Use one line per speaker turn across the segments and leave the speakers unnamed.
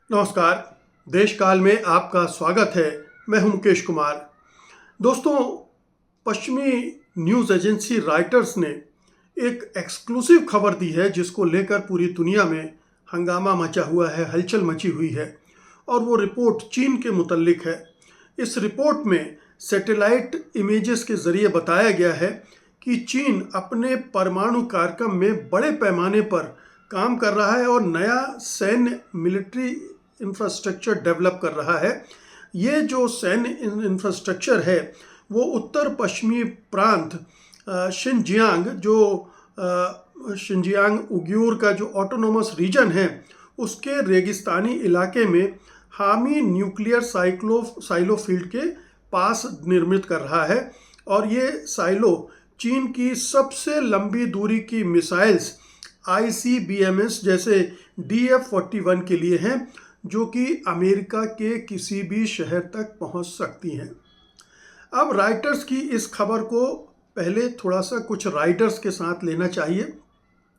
नमस्कार। देश काल में आपका स्वागत है। मैं हूं मुकेश कुमार। दोस्तों, पश्चिमी न्यूज़ एजेंसी रॉयटर्स ने एक एक्सक्लूसिव खबर दी है जिसको लेकर पूरी दुनिया में हंगामा मचा हुआ है, हलचल मची हुई है। और वो रिपोर्ट चीन के मुतल्लिक है। इस रिपोर्ट में सैटेलाइट इमेजेस के ज़रिए बताया गया है कि चीन अपने परमाणु कार्यक्रम में बड़े पैमाने पर काम कर रहा है और नया सैन्य मिलिट्री इंफ्रास्ट्रक्चर डेवलप कर रहा है। ये जो सैन्य इंफ्रास्ट्रक्चर है वो उत्तर पश्चिमी प्रांत शिनजियांग, शिनजियांग उइगुर का जो ऑटोनोमस रीजन है उसके रेगिस्तानी इलाके में हामी न्यूक्लियर साइलो फील्ड के पास निर्मित कर रहा है। और ये साइलो चीन की सबसे लंबी दूरी की मिसाइल्स ICBMs जैसे DF-41 के लिए हैं, जो कि अमेरिका के किसी भी शहर तक पहुंच सकती हैं। अब राइटर्स की इस खबर को पहले थोड़ा सा कुछ राइटर्स के साथ लेना चाहिए।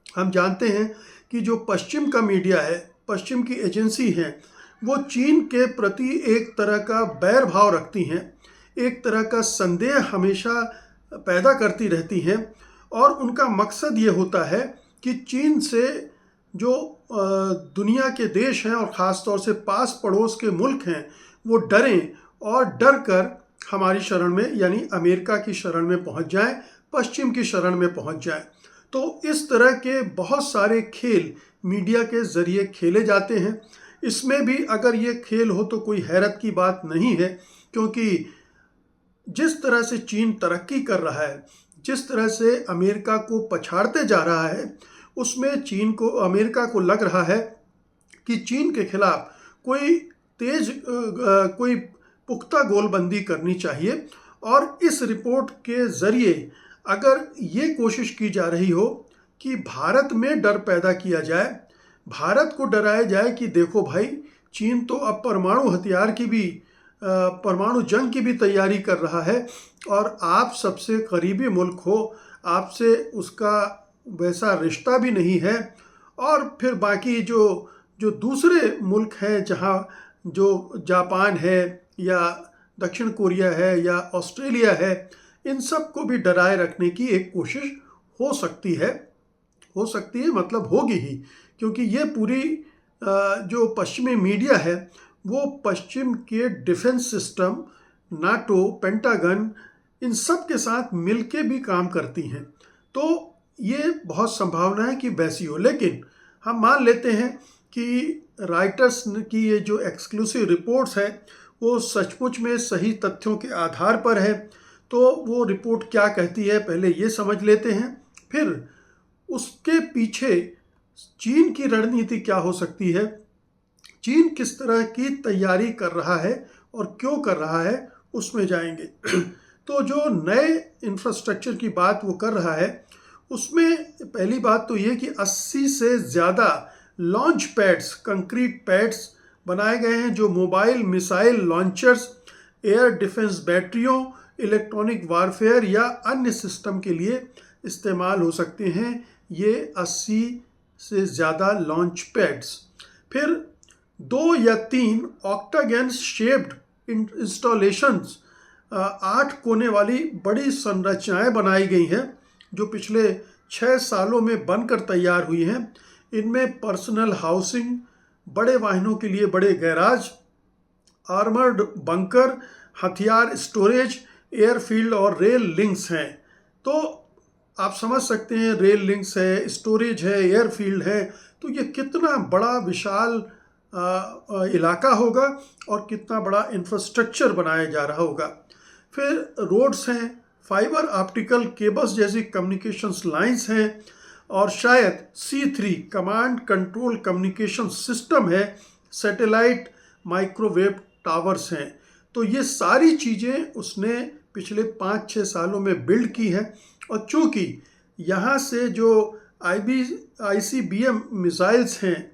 हम जानते हैं कि जो पश्चिम का मीडिया है, पश्चिम की एजेंसी हैं, वो चीन के प्रति एक तरह का बैर भाव रखती हैं, एक तरह का संदेह हमेशा पैदा करती रहती हैं। और उनका मकसद ये होता है कि चीन से जो दुनिया के देश हैं और ख़ास तौर से पास पड़ोस के मुल्क हैं वो डरें और डर कर हमारी शरण में यानी अमेरिका की शरण में पहुंच जाएं, पश्चिम की शरण में पहुंच जाएं। तो इस तरह के बहुत सारे खेल मीडिया के ज़रिए खेले जाते हैं। इसमें भी अगर ये खेल हो तो कोई हैरत की बात नहीं है, क्योंकि जिस तरह से चीन तरक्की कर रहा है, जिस तरह से अमेरिका को पछाड़ते जा रहा है, उसमें अमेरिका को लग रहा है कि चीन के खिलाफ कोई पुख्ता गोलबंदी करनी चाहिए। और इस रिपोर्ट के ज़रिए अगर ये कोशिश की जा रही हो कि भारत में डर पैदा किया जाए, भारत को डराया जाए कि देखो भाई, चीन तो अब परमाणु जंग की भी तैयारी कर रहा है और आप सबसे करीबी मुल्क हो, आपसे उसका वैसा रिश्ता भी नहीं है। और फिर बाकी जो दूसरे मुल्क हैं, जहाँ जो जापान है या दक्षिण कोरिया है या ऑस्ट्रेलिया है, इन सब को भी डराए रखने की एक कोशिश हो सकती है मतलब होगी ही। क्योंकि ये पूरी जो पश्चिमी मीडिया है वो पश्चिम के डिफेंस सिस्टम, नाटो, पेंटागन, इन सब के साथ मिलके भी काम करती हैं। तो ये बहुत संभावना है कि वैसी हो। लेकिन हम मान लेते हैं कि राइटर्स की ये जो एक्सक्लूसिव रिपोर्ट्स है वो सचमुच में सही तथ्यों के आधार पर है। तो वो रिपोर्ट क्या कहती है पहले ये समझ लेते हैं, फिर उसके पीछे चीन की रणनीति क्या हो सकती है, चीन किस तरह की तैयारी कर रहा है और क्यों कर रहा है, उसमें जाएंगे। तो जो नए इंफ्रास्ट्रक्चर की बात वो कर रहा है उसमें पहली बात तो ये कि 80 से ज़्यादा लॉन्च पैड्स, कंक्रीट पैड्स बनाए गए हैं जो mobile missile launchers, air defence बैटरियों, इलेक्ट्रॉनिक वारफेयर या अन्य सिस्टम के लिए इस्तेमाल हो सकते हैं। ये 80 से ज़्यादा लॉन्च पैड्स। फिर 2 या 3 ऑक्टागन शेप्ड इंस्टॉलेशंस, 8 कोने वाली बड़ी संरचनाएं बनाई गई हैं जो पिछले 6 सालों में बनकर तैयार हुई हैं। इनमें पर्सनल हाउसिंग, बड़े वाहनों के लिए बड़े गैराज, आर्मर्ड बंकर, हथियार स्टोरेज, एयरफील्ड और रेल लिंक्स हैं। तो आप समझ सकते हैं, रेल लिंक्स है, स्टोरेज है, एयरफील्ड है, तो ये कितना बड़ा विशाल इलाका होगा और कितना बड़ा इंफ्रास्ट्रक्चर बनाया जा रहा होगा। फिर रोड्स हैं, फाइबर ऑप्टिकल केबल्स जैसी कम्युनिकेशंस लाइंस हैं और शायद C3 command control communication system है, सैटेलाइट माइक्रोवेव टावर्स हैं। तो ये सारी चीज़ें उसने पिछले 5-6 सालों में बिल्ड की है। और चूँकि यहाँ से जो ICBM मिसाइल्स हैं,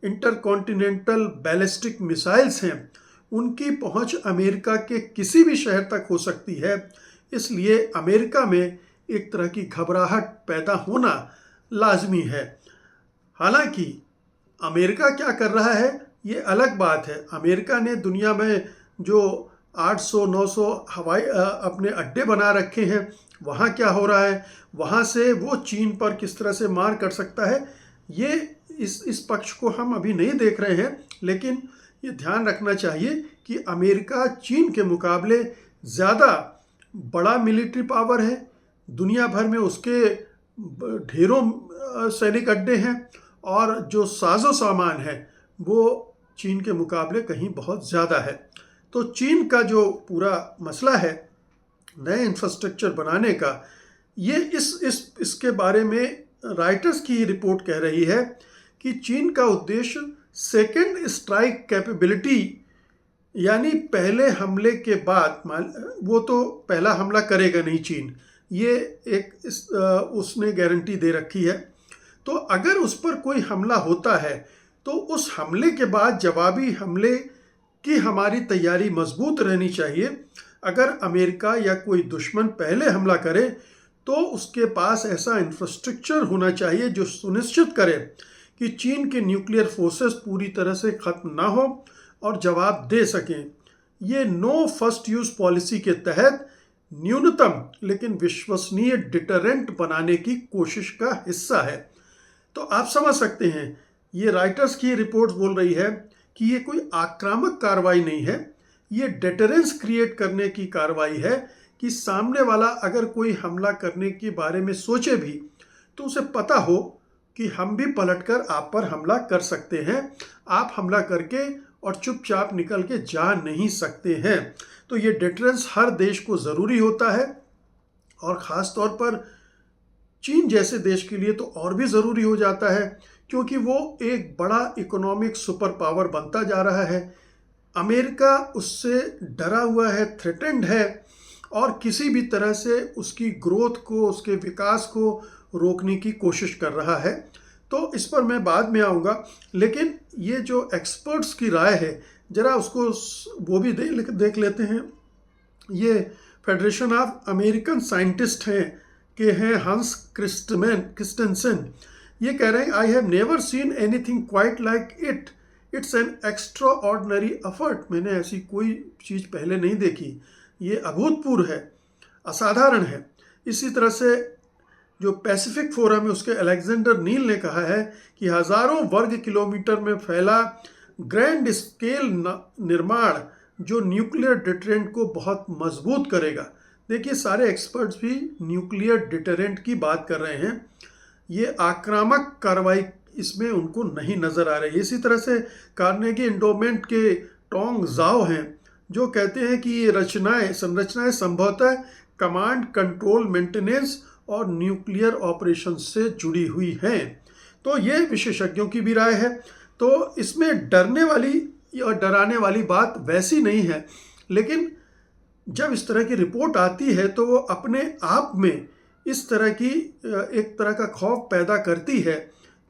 इंटरकॉन्टिनेंटल बैलिस्टिक मिसाइल्स हैं, उनकी पहुंच अमेरिका के किसी भी शहर तक हो सकती है। इसलिए अमेरिका में एक तरह की घबराहट पैदा होना लाजमी है। हालांकि अमेरिका क्या कर रहा है ये अलग बात है। अमेरिका ने दुनिया में जो 800-900 हवाई अपने अड्डे बना रखे हैं, वहाँ क्या हो रहा है, वहाँ से वो चीन पर किस तरह से मार कर सकता है, ये इस पक्ष को हम अभी नहीं देख रहे हैं। लेकिन ये ध्यान रखना चाहिए कि अमेरिका चीन के मुकाबले ज़्यादा बड़ा मिलिट्री पावर है। दुनिया भर में उसके ढेरों सैनिक अड्डे हैं और जो साजो सामान है वो चीन के मुकाबले कहीं बहुत ज़्यादा है। तो चीन का जो पूरा मसला है नए इंफ्रास्ट्रक्चर बनाने का, ये इसके बारे में राइटर्स की रिपोर्ट कह रही है कि चीन का उद्देश्य सेकेंड स्ट्राइक कैपेबिलिटी, यानी पहले हमले के बाद, वो तो पहला हमला करेगा नहीं चीन, ये एक उसने गारंटी दे रखी है। तो अगर उस पर कोई हमला होता है तो उस हमले के बाद जवाबी हमले की हमारी तैयारी मजबूत रहनी चाहिए। अगर अमेरिका या कोई दुश्मन पहले हमला करे तो उसके पास ऐसा इंफ्रास्ट्रक्चर होना चाहिए जो सुनिश्चित करे कि चीन के न्यूक्लियर फोर्सेस पूरी तरह से ख़त्म ना हो और जवाब दे सकें। ये नो फर्स्ट यूज़ पॉलिसी के तहत न्यूनतम लेकिन विश्वसनीय डिटरेंट बनाने की कोशिश का हिस्सा है। तो आप समझ सकते हैं, ये राइटर्स की रिपोर्ट बोल रही है कि ये कोई आक्रामक कार्रवाई नहीं है, ये डिटरेंस क्रिएट करने की कार्रवाई है कि सामने वाला अगर कोई हमला करने के बारे में सोचे भी तो उसे पता हो कि हम भी पलटकर आप पर हमला कर सकते हैं, आप हमला करके और चुपचाप निकल के जा नहीं सकते हैं। तो ये डिटरेंस हर देश को ज़रूरी होता है और ख़ास तौर पर चीन जैसे देश के लिए तो और भी ज़रूरी हो जाता है, क्योंकि वो एक बड़ा इकोनॉमिक सुपर पावर बनता जा रहा है। अमेरिका उससे डरा हुआ है, थ्रेटेंड है और किसी भी तरह से उसकी ग्रोथ को, उसके विकास को रोकने की कोशिश कर रहा है। तो इस पर मैं बाद में आऊँगा, लेकिन ये जो एक्सपर्ट्स की राय है ज़रा उसको वो भी देख लेते हैं। ये फेडरेशन ऑफ अमेरिकन साइंटिस्ट हैं हंस क्रिस्टेंसन। ये कह रहे हैं, I have never seen anything quite like it, it's an extra ordinary effort. मैंने ऐसी कोई चीज़ पहले नहीं देखी, ये अभूतपूर्व है, असाधारण है। इसी तरह से जो पैसिफिक फोरम है उसके अलेक्जेंडर नील ने कहा है कि हज़ारों वर्ग किलोमीटर में फैला ग्रैंड स्केल निर्माण जो न्यूक्लियर डिटरेंट को बहुत मजबूत करेगा। देखिए, सारे एक्सपर्ट्स भी न्यूक्लियर डिटरेंट की बात कर रहे हैं, ये आक्रामक कार्रवाई इसमें उनको नहीं नज़र आ रही। इसी तरह से कार्नेगी एंडोमेंट के टोंग जाओ हैं जो कहते हैं कि ये संरचनाएं संभवतः कमांड, कंट्रोल, मेंटेनेंस और न्यूक्लियर ऑपरेशन से जुड़ी हुई हैं। तो ये विशेषज्ञों की भी राय है। तो इसमें डरने वाली और डराने वाली बात वैसी नहीं है, लेकिन जब इस तरह की रिपोर्ट आती है तो वो अपने आप में इस तरह की एक तरह का खौफ पैदा करती है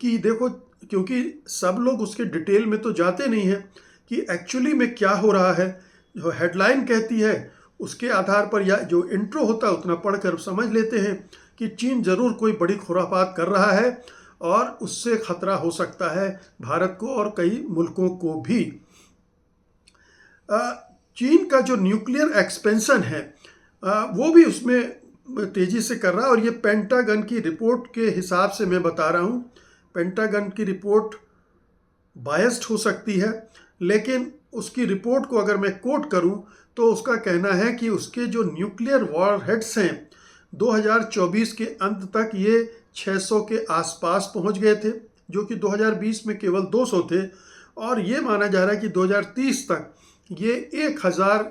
कि देखो, क्योंकि सब लोग उसके डिटेल में तो जाते नहीं हैं कि एक्चुअली में क्या हो रहा है। जो हेडलाइन कहती है उसके आधार पर या जो इंट्रो होता है उतना पढ़कर समझ लेते हैं कि चीन ज़रूर कोई बड़ी खुरापात कर रहा है और उससे ख़तरा हो सकता है भारत को और कई मुल्कों को भी। चीन का जो न्यूक्लियर एक्सपेंशन है वो भी उसमें तेज़ी से कर रहा है और ये पेंटागन की रिपोर्ट के हिसाब से मैं बता रहा हूँ। पेंटागन की रिपोर्ट बायस्ड हो सकती है, लेकिन उसकी रिपोर्ट को अगर मैं कोट करूँ तो उसका कहना है कि उसके जो न्यूक्लियर वॉरहेड्स हैं 2024 के अंत तक ये 600 के आसपास पहुंच गए थे, जो कि 2020 में केवल 200 थे और ये माना जा रहा है कि 2030 तक ये 1000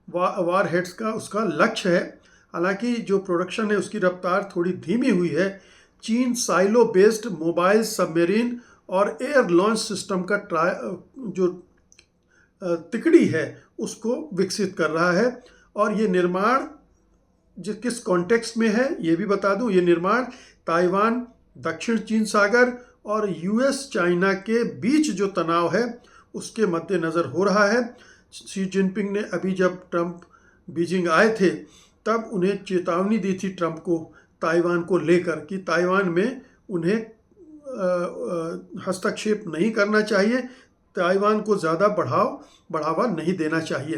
वॉरहेड्स का उसका लक्ष्य है। हालांकि जो प्रोडक्शन है उसकी रफ्तार थोड़ी धीमी हुई है। चीन साइलो बेस्ड मोबाइल सबमरीन और एयर लॉन्च सिस्टम का जो तिकड़ी है उसको विकसित कर रहा है और ये निर्माण जो किस कॉन्टेक्स्ट में है ये भी बता दूं। ये निर्माण ताइवान, दक्षिण चीन सागर और यूएस चाइना के बीच जो तनाव है उसके मद्देनज़र हो रहा है। शी जिनपिंग ने अभी जब ट्रंप बीजिंग आए थे तब उन्हें चेतावनी दी थी ट्रंप को ताइवान को लेकर कि ताइवान में उन्हें हस्तक्षेप नहीं करना चाहिए, ताइवान को ज़्यादा बढ़ावा नहीं देना चाहिए।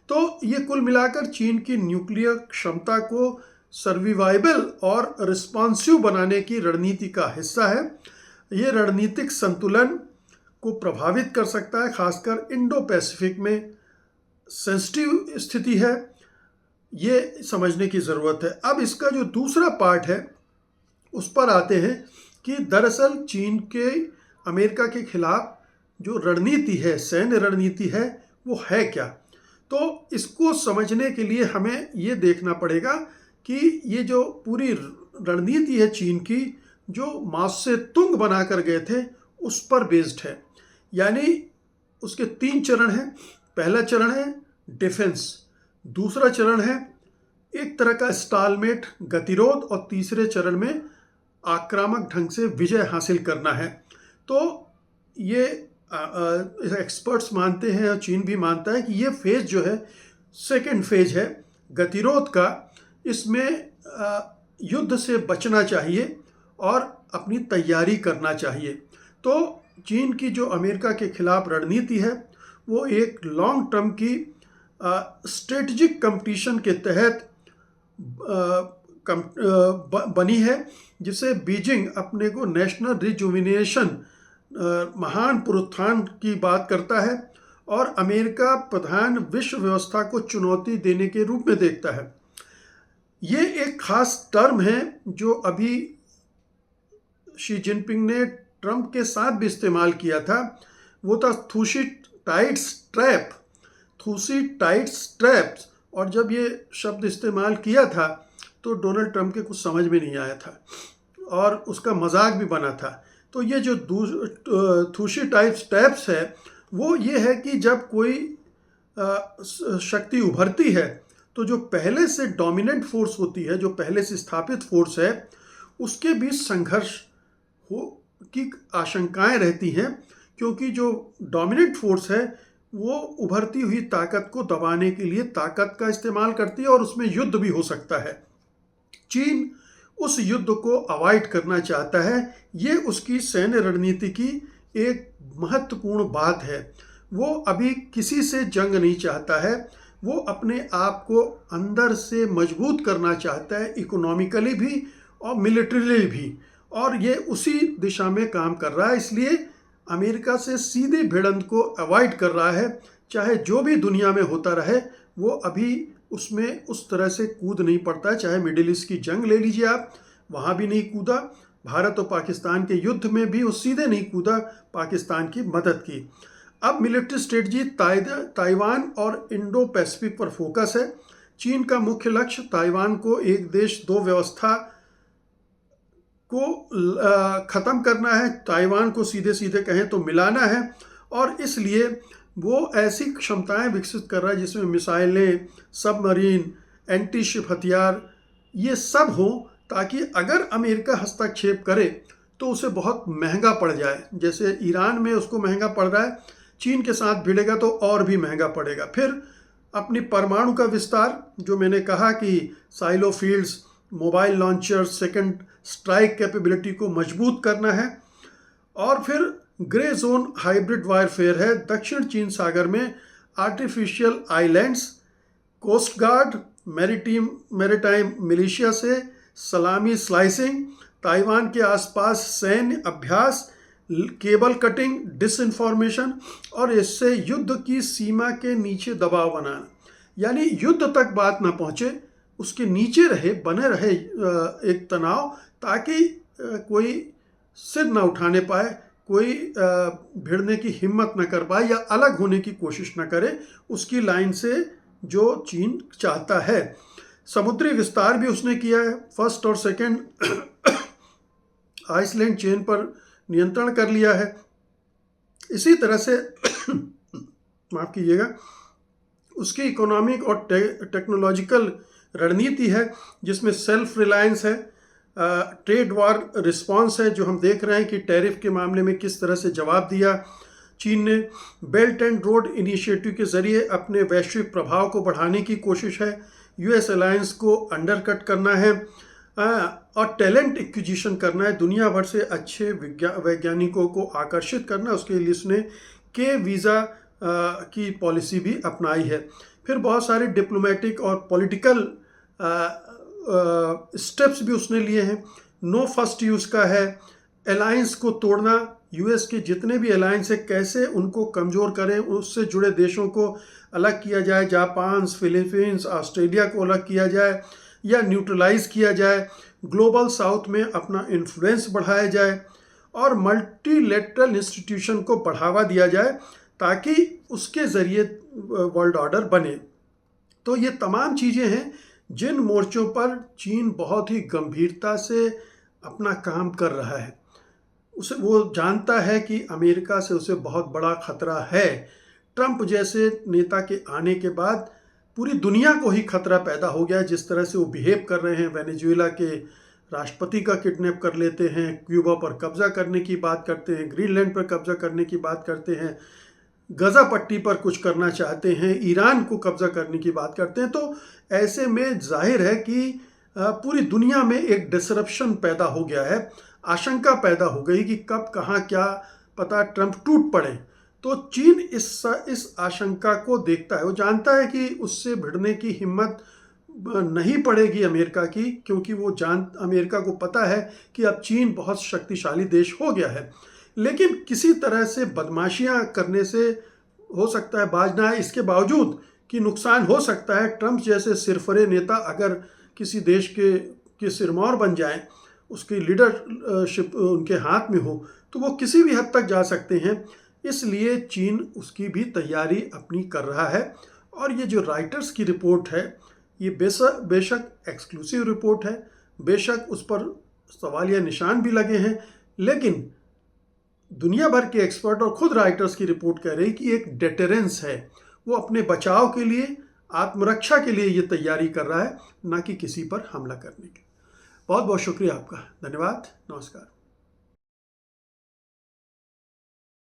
तो ये कुल मिलाकर चीन की न्यूक्लियर क्षमता को सर्वाइवल और रिस्पॉन्सिव बनाने की रणनीति का हिस्सा है। ये रणनीतिक संतुलन को प्रभावित कर सकता है, खासकर इंडो पैसिफिक में सेंसिटिव स्थिति है, ये समझने की ज़रूरत है। अब इसका जो दूसरा पार्ट है उस पर आते हैं कि दरअसल चीन के अमेरिका के खिलाफ जो रणनीति है, सैन्य रणनीति है, वो है क्या। तो इसको समझने के लिए हमें ये देखना पड़ेगा कि ये जो पूरी रणनीति है चीन की, जो माओ से तुंग बनाकर गए थे उस पर बेस्ड है। यानी उसके 3 चरण हैं। पहला चरण है डिफेंस, दूसरा चरण है एक तरह का स्टालमेट, गतिरोध, और तीसरे चरण में आक्रामक ढंग से विजय हासिल करना है। तो ये एक्सपर्ट्स मानते हैं और चीन भी मानता है कि ये फेज जो है सेकंड फेज है गतिरोध का। इसमें युद्ध से बचना चाहिए और अपनी तैयारी करना चाहिए। तो चीन की जो अमेरिका के खिलाफ रणनीति है वो एक लॉन्ग टर्म की स्ट्रेटजिक कंपटीशन के तहत बनी है, जिसे बीजिंग अपने को नेशनल रिजुविनेशन, महान पुनरुत्थान की बात करता है, और अमेरिका प्रधान विश्व व्यवस्था को चुनौती देने के रूप में देखता है। ये एक खास टर्म है जो अभी शी जिनपिंग ने ट्रंप के साथ भी इस्तेमाल किया था। वो था थुसीडाइड्स ट्रैप्स, और जब ये शब्द इस्तेमाल किया था तो डोनाल्ड ट्रंप के कुछ समझ में नहीं आया था और उसका मजाक भी बना था। तो ये जो थुसीडाइड्स ट्रैप्स है वो ये है कि जब कोई शक्ति उभरती है तो जो पहले से डोमिनेंट फोर्स होती है, जो पहले से स्थापित फोर्स है, उसके बीच संघर्ष की आशंकाएं रहती हैं, क्योंकि जो डोमिनेंट फोर्स है वो उभरती हुई ताकत को दबाने के लिए ताकत का इस्तेमाल करती है और उसमें युद्ध भी हो सकता है। चीन उस युद्ध को अवॉइड करना चाहता है। ये उसकी सैन्य रणनीति की एक महत्वपूर्ण बात है। वो अभी किसी से जंग नहीं चाहता है, वो अपने आप को अंदर से मजबूत करना चाहता है, इकोनॉमिकली भी और मिलिट्रीली भी, और ये उसी दिशा में काम कर रहा है। इसलिए अमेरिका से सीधे भिड़ंत को अवॉइड कर रहा है। चाहे जो भी दुनिया में होता रहे, वो अभी उसमें उस तरह से कूद नहीं पड़ता है। चाहे मिडिल ईस्ट की जंग ले लीजिए आप, वहाँ भी नहीं कूदा। भारत और पाकिस्तान के युद्ध में भी वो सीधे नहीं कूदा, पाकिस्तान की मदद की। अब मिलिट्री स्ट्रेटजी ताइवान और इंडो पैसिफिक पर फोकस है। चीन का मुख्य लक्ष्य ताइवान को एक देश दो व्यवस्था को ख़त्म करना है, ताइवान को सीधे सीधे कहें तो मिलाना है, और इसलिए वो ऐसी क्षमताएं विकसित कर रहा है जिसमें मिसाइलें, सबमरीन, एंटी शिप हथियार, ये सब हो, ताकि अगर अमेरिका हस्तक्षेप करे तो उसे बहुत महंगा पड़ जाए। जैसे ईरान में उसको महंगा पड़ रहा है, चीन के साथ भिड़ेगा तो और भी महंगा पड़ेगा। फिर अपनी परमाणु का विस्तार, जो मैंने कहा कि silo fields, mobile launcher, second strike capability को मजबूत करना है, और फिर ग्रे जोन हाइब्रिड वारफेयर है। दक्षिण चीन सागर में artificial islands, coast guard, maritime militia से सलामी स्लाइसिंग, ताइवान के आसपास सैन्य अभ्यास, केबल कटिंग, डिसइंफॉर्मेशन, और इससे युद्ध की सीमा के नीचे दबाव बनाना। यानी युद्ध तक बात ना पहुँचे, उसके नीचे बने रहे एक तनाव, ताकि कोई सिर ना उठाने पाए, कोई भिड़ने की हिम्मत न कर पाए या अलग होने की कोशिश न करे उसकी लाइन से, जो चीन चाहता है। समुद्री विस्तार भी उसने किया है। फर्स्ट और सेकंड आइसलैंड चेन पर नियंत्रण कर लिया है। इसी तरह से माफ़ कीजिएगा, उसकी इकोनॉमिक और टेक्नोलॉजिकल रणनीति है, जिसमें सेल्फ रिलायंस है, ट्रेड वार रिस्पांस है, जो हम देख रहे हैं कि टैरिफ के मामले में किस तरह से जवाब दिया चीन ने। बेल्ट एंड रोड इनिशिएटिव के जरिए अपने वैश्विक प्रभाव को बढ़ाने की कोशिश है। यूएस अलायंस को अंडरकट करना है, और टैलेंट एक्विजिशन करना है। दुनिया भर से अच्छे वैज्ञानिकों को आकर्षित करना, उसके लिए इसने के वीज़ा की पॉलिसी भी अपनाई है। फिर बहुत सारे डिप्लोमेटिक और पॉलिटिकल स्टेप्स भी उसने लिए हैं। नो फर्स्ट यूज़ का है, अलायंस को तोड़ना, यूएस के जितने भी अलायंस है कैसे उनको कमज़ोर करें, उससे जुड़े देशों को अलग किया जाए, जापान, फिलीपींस, ऑस्ट्रेलिया को अलग किया जाए या न्यूट्रलाइज किया जाए, ग्लोबल साउथ में अपना इन्फ्लुएंस बढ़ाया जाए और मल्टीलेटरल इंस्टीट्यूशन को बढ़ावा दिया जाए ताकि उसके ज़रिए वर्ल्ड ऑर्डर बने। तो ये तमाम चीज़ें हैं जिन मोर्चों पर चीन बहुत ही गंभीरता से अपना काम कर रहा है। उसे वो जानता है कि अमेरिका से उसे बहुत बड़ा खतरा है। ट्रंप जैसे नेता के आने के बाद पूरी दुनिया को ही खतरा पैदा हो गया। जिस तरह से वो बिहेव कर रहे हैं, वेनेजुएला के राष्ट्रपति का किडनैप कर लेते हैं, क्यूबा पर कब्जा करने की बात करते हैं, ग्रीनलैंड पर कब्जा करने की बात करते हैं, गजा पट्टी पर कुछ करना चाहते हैं, ईरान को कब्जा करने की बात करते हैं। तो ऐसे में जाहिर है कि पूरी दुनिया में एक डिसरप्शन पैदा हो गया है, आशंका पैदा हो गई कि कब कहाँ क्या पता ट्रंप टूट पड़े। तो चीन इस आशंका को देखता है, वो जानता है कि उससे भिड़ने की हिम्मत नहीं पड़ेगी अमेरिका की, क्योंकि वो अमेरिका को पता है कि अब चीन बहुत शक्तिशाली देश हो गया है। लेकिन किसी तरह से बदमाशियां करने से हो सकता है बाज ना आए, इसके बावजूद कि नुकसान हो सकता है। ट्रंप जैसे सिरफरे नेता अगर किसी देश के सिरमौर बन जाएं, उसकी लीडरशिप उनके हाथ में हो, तो वो किसी भी हद तक जा सकते हैं। इसलिए चीन उसकी भी तैयारी अपनी कर रहा है। और ये जो राइटर्स की रिपोर्ट है, ये बेशक एक्सक्लूसिव रिपोर्ट है, बेशक उस पर सवालिया निशान भी लगे हैं, लेकिन दुनिया भर के एक्सपर्ट और खुद राइटर्स की रिपोर्ट कह रही कि एक डेटरेंस है। वो अपने बचाव के लिए, आत्मरक्षा के लिए ये तैयारी कर रहा है, ना कि किसी पर हमला करने की। बहुत बहुत शुक्रिया आपका, धन्यवाद, नमस्कार।